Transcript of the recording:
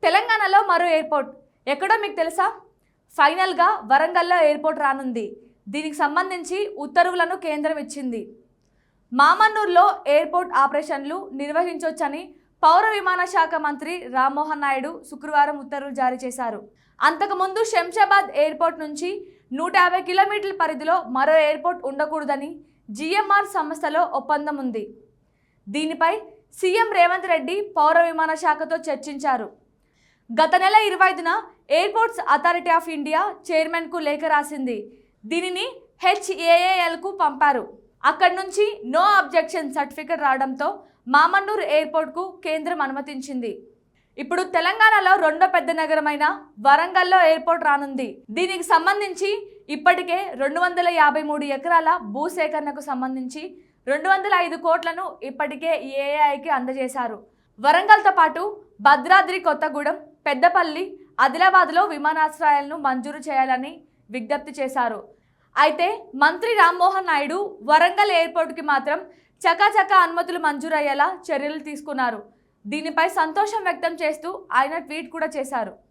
తెలంగాణలో మరో ఎయిర్పోర్ట్ ఎక్కడో మీకు తెలుసా? ఫైనల్గా వరంగల్లో ఎయిర్పోర్ట్ రానుంది. దీనికి సంబంధించి ఉత్తర్వులను కేంద్రం ఇచ్చింది. మామన్నూరులో ఎయిర్పోర్ట్ ఆపరేషన్లు నిర్వహించొచ్చని పౌర విమాన శాఖ మంత్రి రామ్మోహన్ నాయుడు శుక్రవారం ఉత్తర్వులు జారీ చేశారు. అంతకుముందు శంషాబాద్ ఎయిర్పోర్ట్ నుంచి 150 కిలోమీటర్ల పరిధిలో మరో ఎయిర్పోర్ట్ ఉండకూడదని జిఎంఆర్ సంస్థలో ఒప్పందం ఉంది. దీనిపై సీఎం రేవంత్ రెడ్డి పౌర విమాన శాఖతో చర్చించారు. గత నెల 25న ఎయిర్పోర్ట్స్ అథారిటీ ఆఫ్ ఇండియా చైర్మన్కు లేఖ రాసింది. దీనిని హెచ్ఏఏఎల్కు పంపారు. అక్కడి నుంచి నో అబ్జెక్షన్ సర్టిఫికెట్ రావడంతో మామన్నూరు ఎయిర్పోర్ట్కు కేంద్రం అనుమతించింది. ఇప్పుడు తెలంగాణలో రెండో పెద్ద నగరమైన వరంగల్లో ఎయిర్పోర్ట్ రానుంది. దీనికి సంబంధించి ఇప్పటికే 253 ఎకరాల భూసేకరణకు సంబంధించి 205 కోట్లను ఇప్పటికే ఏఐకి అందజేశారు. వరంగల్తో పాటు భద్రాద్రి, కొత్తగూడెం, పెద్దపల్లి, ఆదిలాబాద్లో విమానాశ్రయాలను మంజూరు చేయాలని విజ్ఞప్తి చేశారు. అయితే మంత్రి రామ్మోహన్ నాయుడు వరంగల్ ఎయిర్పోర్ట్కి మాత్రం చకాచకా అనుమతులు మంజూరయ్యేలా చర్యలు తీసుకున్నారు. దీనిపై సంతోషం వ్యక్తం చేస్తూ ఆయన ట్వీట్ కూడా చేశారు.